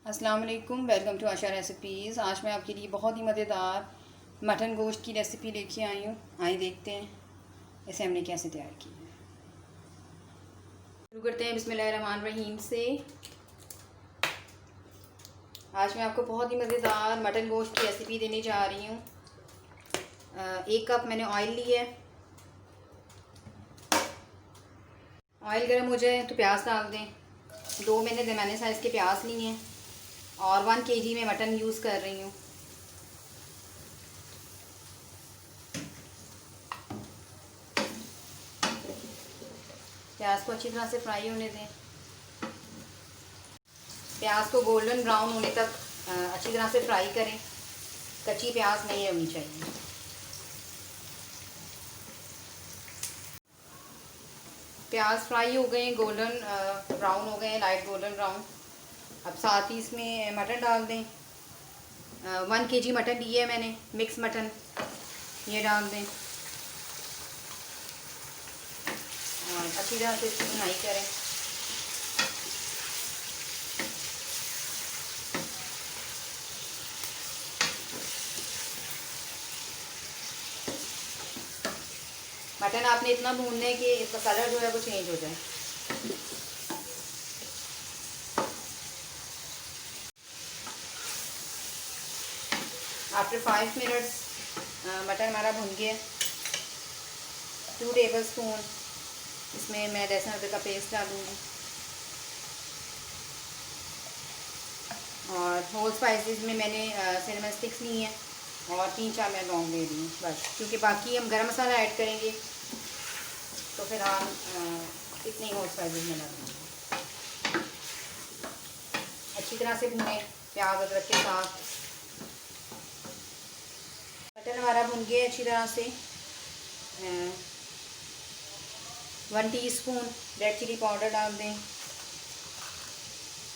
अस्सलाम वालेकुम, welcome to Asha recipes. आज मैं आपके लिए बहुत ही मज़ेदार मटन गोश्त की रेसिपी लेके आई हूँ। आइए देखते हैं इसे हमने कैसे तैयार किया है। शुरू करते हैं बिस्मिल्लाहिर्रहमानिर्रहीम से। आज मैं आपको बहुत ही मज़ेदार मटन गोश्त की रेसिपी देने जा रही हूँ। 1 कप मैंने ऑयल लिया है। ऑयल गर्म हो जाए तो प्याज डाल दें। 2 मैंने दरमियाने साइज़ के प्याज लिए हैं और 1 kg में मटन यूज़ कर रही हूँ। प्याज को अच्छी तरह से फ्राई होने दें। प्याज को गोल्डन ब्राउन होने तक अच्छी तरह से फ्राई करें। कच्ची प्याज नहीं होनी चाहिए। प्याज फ्राई हो गए, गोल्डन ब्राउन हो गए, लाइट गोल्डन ब्राउन। अब साथ ही इसमें मटन डाल दें। 1 kg मटन लिया है मैंने, मिक्स मटन, ये डाल दें और अच्छी तरह से इसकी भुनाई करें। मटन आपने इतना भूनना है कि इसका कलर जो है वो चेंज हो जाए। आफ्टर 5 मिनट्स मटन हमारा भुन गया। 2 टेबलस्पून इसमें मैं लहसुन अदरक का पेस्ट डालूँगी और होल स्पाइसेस में मैंने सिनेमन स्टिक्स ली हैं और 3-4 मैं लौंग ले ली बस, क्योंकि बाकी हम गरम मसाला ऐड करेंगे तो फिर हम इतने होल स्पाइसेस में डालेंगे। अच्छी तरह से भुने प्याज अदरक के साथ। मटन हमारा भुन गया अच्छी तरह से। 1 टीस्पून रेड चिली पाउडर डाल दें,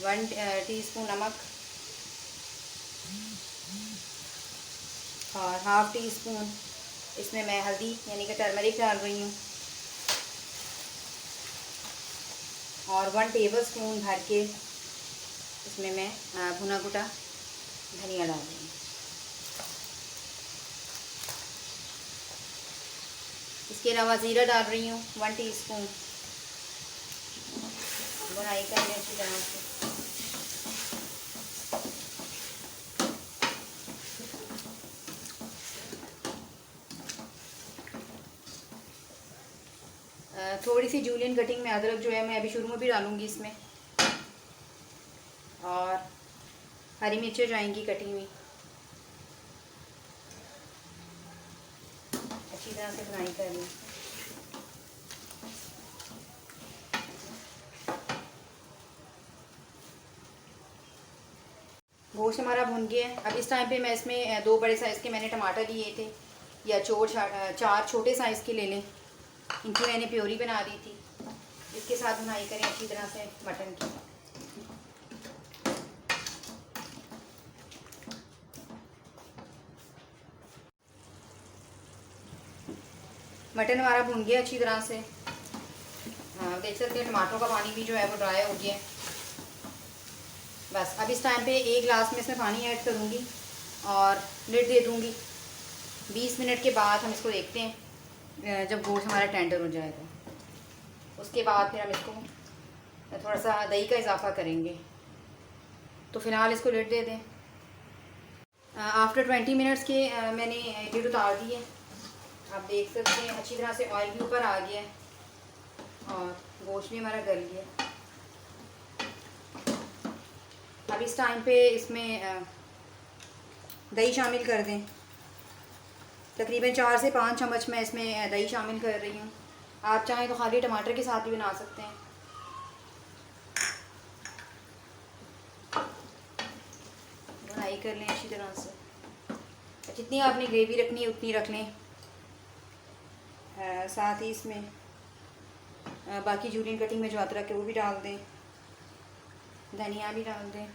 1 टीस्पून नमक और ½ टीस्पून इसमें मैं हल्दी यानी कि टर्मरिक डाल रही हूँ और 1 टेबलस्पून भर के इसमें मैं भुना कुटा धनिया डाल रही हूँ। इसके अलावा ज़ीरा डाल रही हूँ 1 टीस्पून। बुनाई कर लें अच्छी तरह से। थोड़ी सी जूलियन कटिंग में अदरक जो है मैं अभी शुरू में भी डालूँगी इसमें, और हरी मिर्चें जाएंगी कटी हुई। अच्छी तरह से बुनाई कर लें। गोश्त हमारा भुन गया है। अब इस टाइम पे मैं इसमें 2 बड़े साइज़ के मैंने टमाटर लिए थे, या 4 छोटे साइज़ के ले लें। इनकी मैंने प्योरी बना दी थी। इसके साथ बुनाई करें अच्छी तरह से मटन की। मटन हमारा भुन गया अच्छी तरह से। देख सकते हैं टमाटरों का पानी भी जो है वो ड्राई हो गया। बस अब इस टाइम पे 1 गिलास में इसमें पानी ऐड करूँगी और लिड दे दूँगी। 20 मिनट के बाद हम इसको देखते हैं, जब गोश्त हमारा टेंडर हो जाएगा उसके बाद फिर हम इसको थोड़ा सा दही का इजाफ़ा करेंगे। तो फ़िलहाल इसको लिड दे दें। आफ्टर 20 मिनट्स के मैंने लिड उतार दी है। आप देख सकते हैं अच्छी तरह से ऑयल भी ऊपर आ गया है और गोश्त भी हमारा गल गया। अब इस टाइम पे इसमें दही शामिल कर दें। तकरीबन 4 से 5 चम्मच मैं इसमें दही शामिल कर रही हूँ। आप चाहें तो खाली टमाटर के साथ भी बना सकते हैं। बुनाई कर लें अच्छी तरह से। जितनी आपने ग्रेवी रखनी है उतनी रख लें। साथ ही इसमें बाकी जूलियन कटिंग में जो अदरक है वो भी डाल दें, धनिया भी डाल दें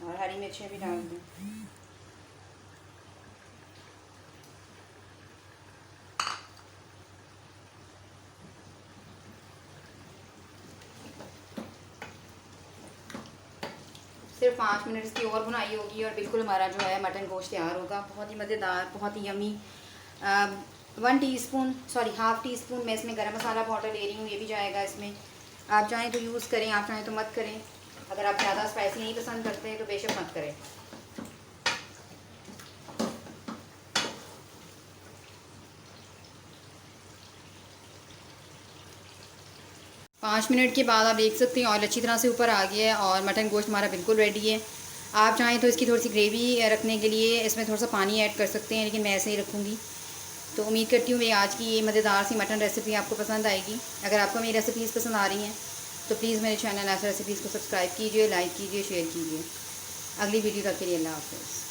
और हरी मिर्चें भी डाल दें। सिर्फ 5 मिनट इसकी और भुनाई होगी और बिल्कुल हमारा जो है मटन गोश्त तैयार होगा। बहुत ही मज़ेदार, बहुत ही यमी। 1 टीस्पून मैं इसमें गरम मसाला पाउडर ले रही हूँ, ये भी जाएगा इसमें। आप चाहें तो यूज़ करें, आप चाहें तो मत करें। अगर आप ज़्यादा स्पाइसी नहीं पसंद करते हैं तो बेशक मत करें। पाँच मिनट के बाद आप देख सकते हैं ऑयल अच्छी तरह से ऊपर आ गया है और मटन गोश्त हमारा बिल्कुल रेडी है। आप चाहें तो इसकी थोड़ी सी ग्रेवी रखने के लिए इसमें थोड़ा सा पानी ऐड कर सकते हैं, लेकिन मैं ऐसे ही रखूँगी। तो उम्मीद करती हूँ मेरी आज की ये मज़ेदार सी मटन रेसिपी आपको पसंद आएगी। अगर आपको मेरी रेसिपीज़ पसंद आ रही हैं तो प्लीज़ मेरे चैनल ऐसे रेसिपीज़ को सब्सक्राइब कीजिए, लाइक कीजिए, शेयर कीजिए। अगली वीडियो तक के लिए अल्लाह हाफ़िज़।